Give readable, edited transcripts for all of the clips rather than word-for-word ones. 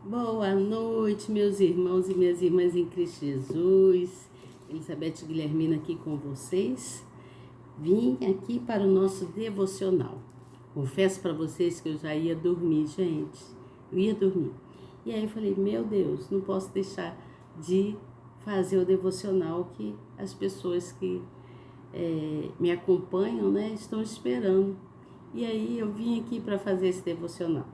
Boa noite, meus irmãos e minhas irmãs em Cristo Jesus. Elizabeth Guilhermina aqui com vocês. Vim aqui para o nosso devocional. Confesso para vocês que eu já ia dormir, gente. Eu ia dormir. E aí eu falei, meu Deus, não posso deixar de fazer o devocional que as pessoas que me acompanham, né, estão esperando. E aí eu vim aqui para fazer esse devocional.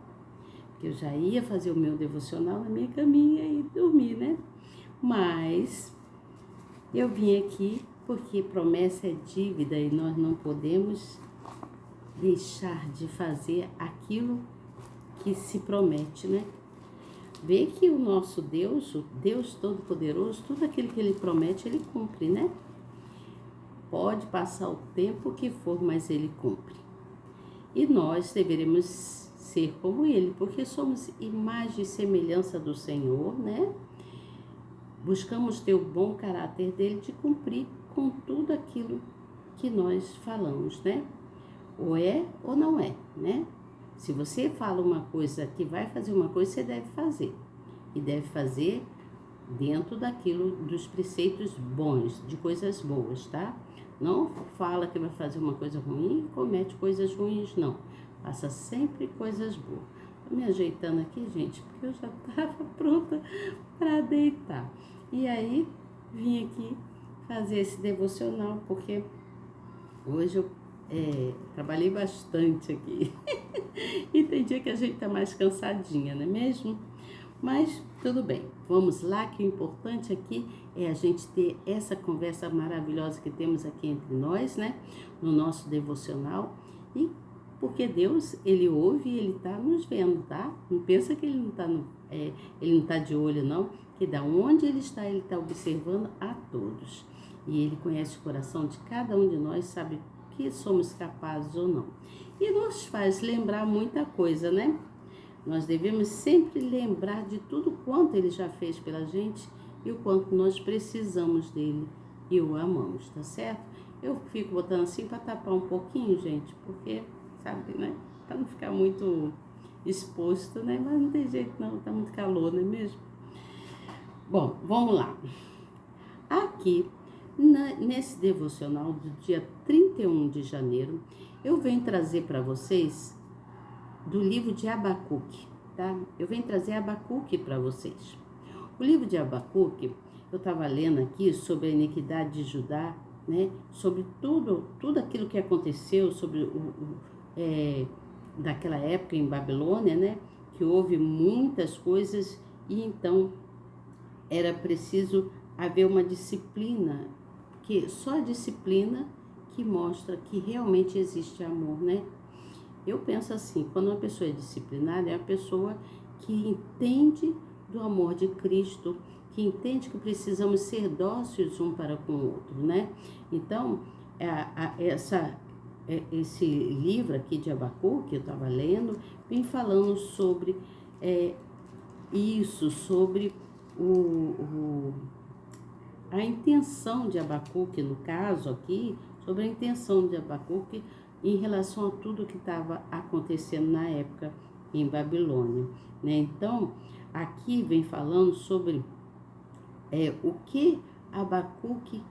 Eu já ia fazer o meu devocional na minha caminha e dormir, né? Mas eu vim aqui porque promessa é dívida e nós não podemos deixar de fazer aquilo que se promete, né? Vê que o nosso Deus, o Deus Todo-Poderoso, tudo aquilo que Ele promete, Ele cumpre, né? Pode passar o tempo que for, mas Ele cumpre. E nós deveremos ser como Ele, porque somos imagem e semelhança do Senhor, né? Buscamos ter o bom caráter dele de cumprir com tudo aquilo que nós falamos, né? Ou é ou não é, né? Se você fala uma coisa que vai fazer uma coisa, você deve fazer. E deve fazer dentro daquilo, dos preceitos bons, de coisas boas, tá? Não fala que vai fazer uma coisa ruim e comete coisas ruins, não. Faça sempre coisas boas. Tô me ajeitando aqui, gente, porque eu já estava pronta para deitar. E aí, vim aqui fazer esse devocional, porque hoje eu trabalhei bastante aqui. E tem dia que a gente tá mais cansadinha, não é mesmo? Mas tudo bem, vamos lá, que o importante aqui é a gente ter essa conversa maravilhosa que temos aqui entre nós, né? No nosso devocional. E porque Deus, Ele ouve e Ele tá nos vendo, tá? Não pensa que Ele não tá, Ele não tá de olho, não. Que da onde Ele está observando a todos. E Ele conhece o coração de cada um de nós, sabe que somos capazes ou não. E nos faz lembrar muita coisa, né? Nós devemos sempre lembrar de tudo quanto Ele já fez pela gente e o quanto nós precisamos dele e o amamos, tá certo? Eu fico botando assim para tapar um pouquinho, gente, porque, sabe, né? Para não ficar muito exposto, né? Mas não tem jeito não, tá muito calor, não é mesmo? Bom, vamos lá. Aqui, nesse devocional do dia 31 de janeiro, eu venho trazer para vocês do livro de Abacuque, tá? Eu venho trazer Abacuque para vocês. O livro de Abacuque, eu estava lendo aqui sobre a iniquidade de Judá, né? Sobre tudo aquilo que aconteceu, sobre daquela época em Babilônia, né? Que houve muitas coisas e então era preciso haver uma disciplina, que só a disciplina que mostra que realmente existe amor, né? Eu penso assim, quando uma pessoa é disciplinada, é uma pessoa que entende do amor de Cristo, que entende que precisamos ser dóceis um para com o outro, né? Então, esse livro aqui de Abacuque, que eu estava lendo, vem falando sobre isso, sobre a intenção de Abacuque, no caso aqui, sobre a intenção de Abacuque em relação a tudo que estava acontecendo na época em Babilônia, né? Então, aqui vem falando sobre o que Abacuque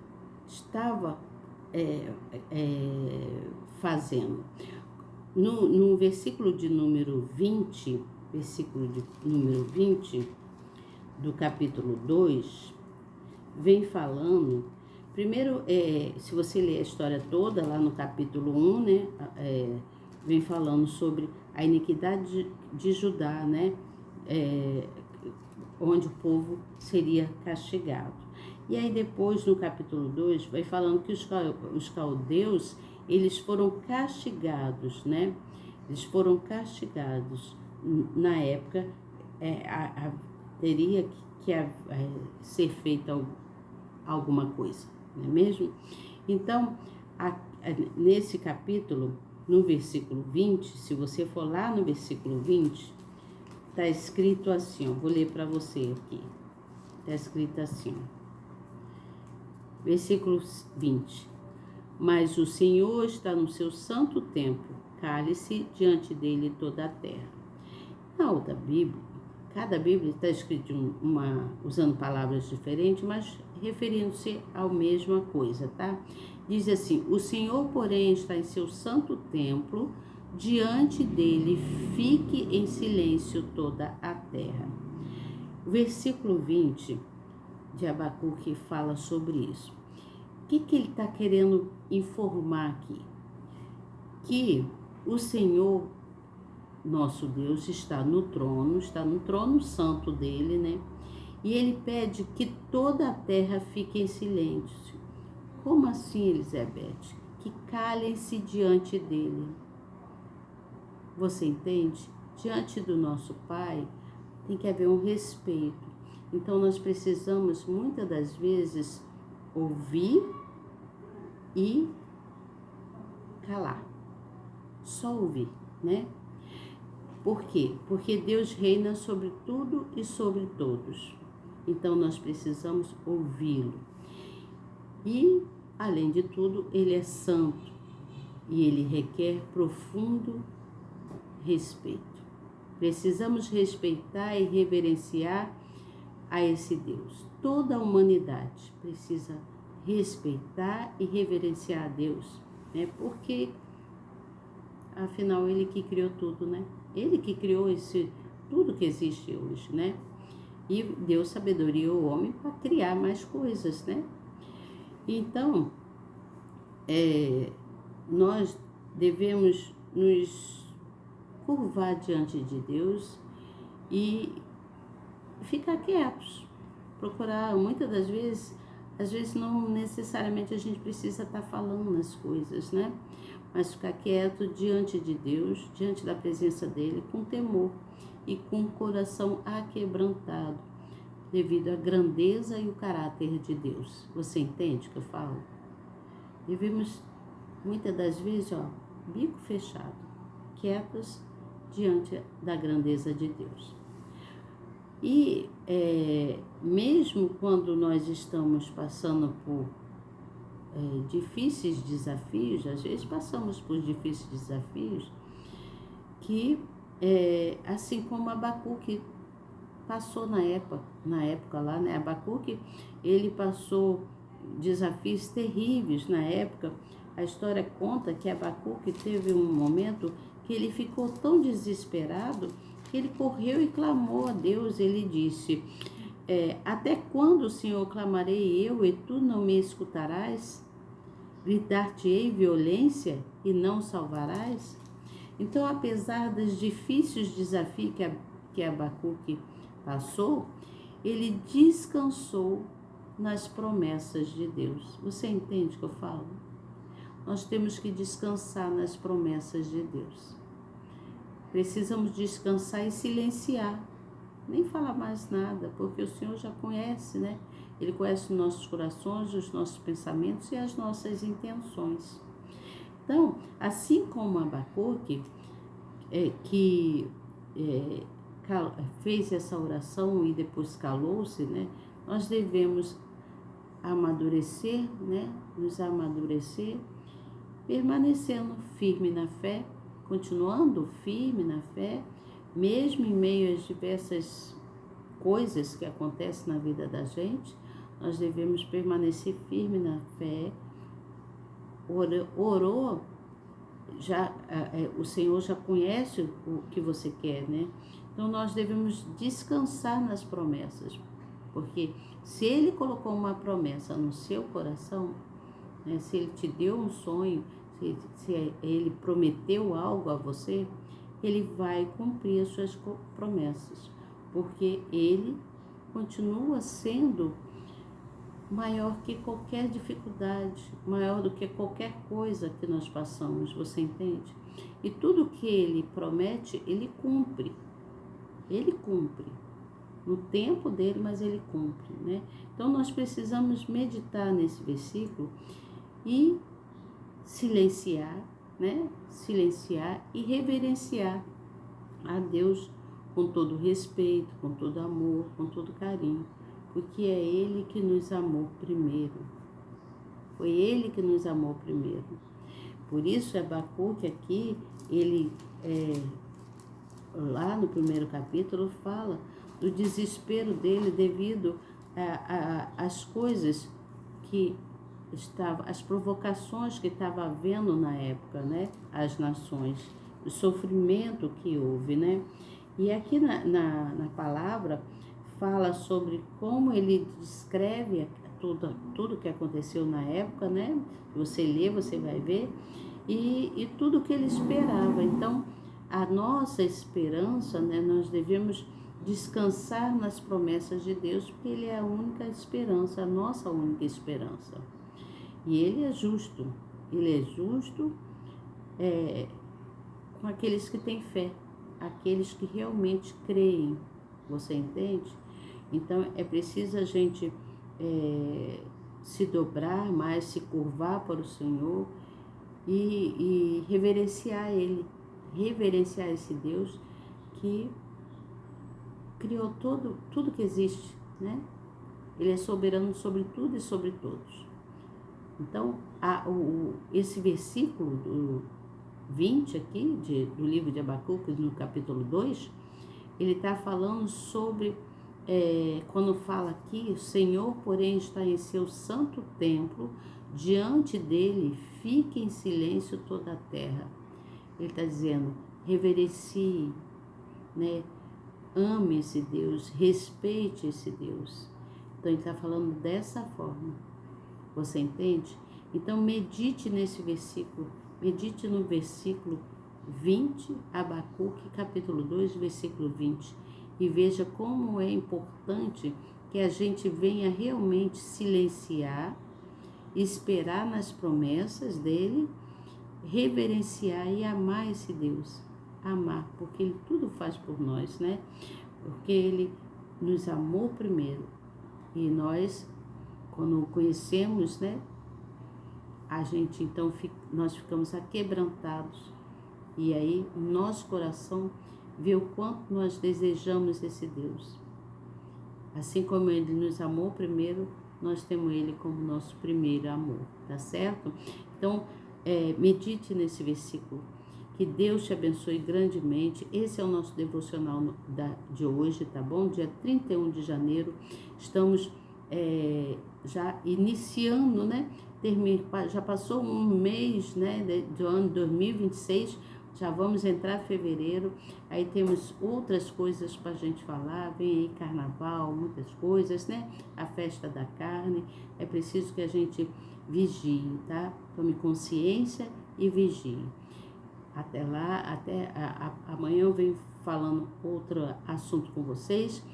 estava fazendo. No versículo de número 20, do capítulo 2, vem falando, primeiro, se você ler a história toda, lá no capítulo 1, né, vem falando sobre a iniquidade de Judá, né, onde o povo seria castigado. E aí depois, no capítulo 2, vai falando que os caldeus, eles foram castigados, né, eles foram castigados na época, teria que ser feita alguma coisa, não é mesmo? Então, nesse capítulo, no versículo 20, se você for lá no versículo 20, está escrito assim, ó, vou ler para você aqui, está escrito assim, versículo 20, mas o Senhor está no seu santo templo, cale-se diante dele toda a terra. Na outra Bíblia, Cada Bíblia está escrita usando palavras diferentes, mas referindo-se à mesma coisa, tá? Diz assim: o Senhor, porém, está em seu santo templo, diante dele fique em silêncio toda a terra. O versículo 20 de Abacuque fala sobre isso. O que ele está querendo informar aqui? Que o Senhor, nosso Deus, está no trono santo dele, né? E ele pede que toda a terra fique em silêncio. Como assim, Elizabeth? Que calem-se diante dele. Você entende? Diante do nosso Pai tem que haver um respeito. Então nós precisamos muitas das vezes ouvir e calar. Só ouvir, né? Por quê? Porque Deus reina sobre tudo e sobre todos. Então nós precisamos ouvi-lo. E, além de tudo, ele é santo e ele requer profundo respeito. Precisamos respeitar e reverenciar a esse Deus. Toda a humanidade precisa respeitar e reverenciar a Deus, né? Porque, afinal, ele que criou tudo, né? Ele que criou tudo que existe hoje, né? E deu sabedoria ao homem para criar mais coisas, né? Então, nós devemos nos curvar diante de Deus e ficar quietos. Procurar, muitas das vezes, às vezes não necessariamente a gente precisa estar falando as coisas, né? Mas ficar quieto diante de Deus, diante da presença dele, com temor e com o coração aquebrantado, devido à grandeza e o caráter de Deus. Você entende o que eu falo? Devemos, muitas das vezes, bico fechado, quietos diante da grandeza de Deus. E mesmo quando nós estamos passando por difíceis desafios, às vezes passamos por difíceis desafios, que assim como Abacuque passou na época lá, né? Abacuque, ele passou desafios terríveis na época. A história conta que Abacuque teve um momento que ele ficou tão desesperado que ele correu e clamou a Deus. Ele disse: até quando, Senhor, clamarei eu e tu não me escutarás? Gritar-te-ei violência e não salvarás? Então, apesar dos difíceis desafios que Abacuque passou, ele descansou nas promessas de Deus. Você entende o que eu falo? Nós temos que descansar nas promessas de Deus. Precisamos descansar e silenciar. Nem falar mais nada, porque o Senhor já conhece, né? Ele conhece os nossos corações, os nossos pensamentos e as nossas intenções. Então, assim como Abacuque, que fez essa oração e depois calou-se, né? Nós devemos amadurecer, né? Nos amadurecer, permanecendo firme na fé, continuando firme na fé, mesmo em meio às diversas coisas que acontecem na vida da gente. Nós devemos permanecer firme na fé. Orou, o Senhor já conhece o que você quer, né? Então nós devemos descansar nas promessas, porque se Ele colocou uma promessa no seu coração, né, se Ele te deu um sonho, se Ele prometeu algo a você, Ele vai cumprir as suas promessas, porque Ele continua sendo maior que qualquer dificuldade, maior do que qualquer coisa que nós passamos, você entende? E tudo que Ele promete, Ele cumpre. Ele cumpre no tempo dele, mas Ele cumpre, né? Então nós precisamos meditar nesse versículo e silenciar, né? Silenciar e reverenciar a Deus com todo respeito, com todo amor, com todo carinho, porque é Ele que nos amou primeiro. Foi Ele que nos amou primeiro. Por isso, Abacuque aqui, ele lá no primeiro capítulo fala do desespero dele devido às coisas que estavam, as provocações que estava havendo na época, né? As nações, o sofrimento que houve, né? E aqui na palavra fala sobre como ele descreve tudo que aconteceu na época, né? Você lê, você vai ver, e tudo que ele esperava. Então, a nossa esperança, né? Nós devemos descansar nas promessas de Deus, porque Ele é a única esperança, a nossa única esperança. E Ele é justo com aqueles que têm fé, aqueles que realmente creem, você entende? Então é preciso a gente se dobrar mais, se curvar para o Senhor e reverenciar Ele, reverenciar esse Deus que criou tudo que existe, né? Ele é soberano sobre tudo e sobre todos. Então, esse versículo do 20 aqui, do livro de Abacuque, no capítulo 2, ele está falando sobre, quando fala aqui, o Senhor, porém, está em seu santo templo, diante dele fique em silêncio toda a terra. Ele está dizendo, reverencie, né? Ame esse Deus, respeite esse Deus. Então ele está falando dessa forma. Você entende? Então medite nesse versículo, medite no versículo 20, Abacuque, capítulo 2, versículo 20, e veja como é importante que a gente venha realmente silenciar, esperar nas promessas dele, reverenciar e amar esse Deus. Amar, porque Ele tudo faz por nós, né? Porque Ele nos amou primeiro. E nós, quando o conhecemos, né? A gente, então, nós ficamos aquebrantados. E aí, o nosso coração vê o quanto nós desejamos esse Deus. Assim como Ele nos amou primeiro, nós temos Ele como nosso primeiro amor, tá certo? Então, medite nesse versículo. Que Deus te abençoe grandemente. Esse é o nosso devocional de hoje, tá bom? Dia 31 de janeiro. Estamos já iniciando, né? Já passou um mês, né? Do ano 2026. Já vamos entrar em fevereiro. Aí temos outras coisas para a gente falar. Vem aí carnaval, muitas coisas, né? A festa da carne. É preciso que a gente vigie, tá? Tome consciência e vigie. Até lá, amanhã eu venho falando outro assunto com vocês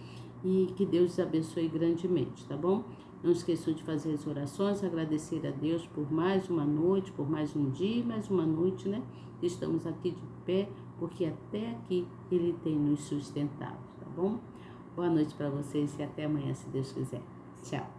e que Deus os abençoe grandemente, tá bom? Não esqueçam de fazer as orações, agradecer a Deus por mais uma noite, por mais um dia, mais uma noite, né? Estamos aqui de pé porque até aqui Ele tem nos sustentado, tá bom? Boa noite para vocês e até amanhã, se Deus quiser. Tchau.